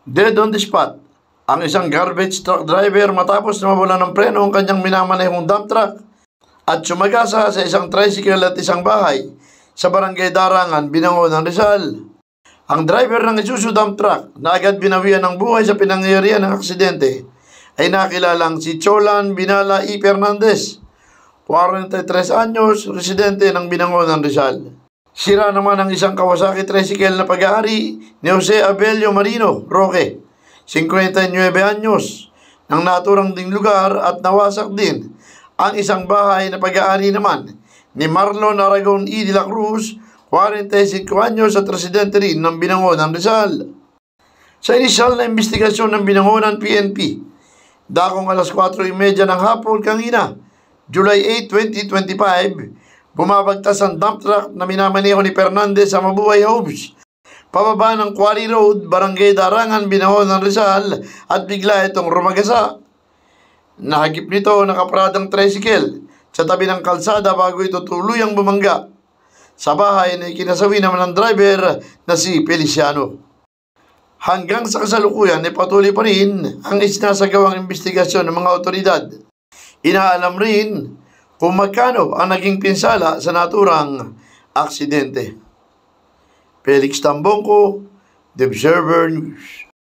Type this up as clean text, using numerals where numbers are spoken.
Dead on the spot ang isang garbage truck driver matapos na mawalan ng preno ang kanyang minamanehong dump truck at sumagasa sa isang tricycle at isang bahay sa barangay Darangan, Binangonan, Rizal. Ang driver ng Isuzu dump truck na agad binawian ng buhay sa pinangyarihan ng aksidente ay nakilalang si Cholan Binala E. Fernandez, 43 anyos, residente ng Binangonan, Rizal. Sira naman ang isang Kawasaki tricycle na pag-aari ni Jose Abelio Marino Roque, 59 anyos, ng naturang ding lugar at nawasak din ang isang bahay na pag-aari naman ni Marlon Aragon E. de la Cruz, 45 anyos at residente rin ng Binangonan, Rizal. Sa inisyal na investigasyon ng Binangonan PNP, dakong alas 4:30 ng hapon kanina, July 8, 2025, bumabagtas ang dump truck na minamaneho ni Fernandez sa Mabuhay Homes, pababa ng Quarry Road, Barangay Darangan, Binangonan, Rizal, at bigla itong rumagasa. Nahagip nito nakaparadang tricycle sa tabi ng kalsada bago ito tuluyang bumangga sa bahay na ikinasawi naman ng driver na si Feliciano. Hanggang sa kasalukuyan ay patuloy pa rin ang isinasagawang investigasyon ng mga otoridad. Inaalam rin kung magkano ang naging pinsala sa naturang aksidente. Felix Tambongco, The Observer News.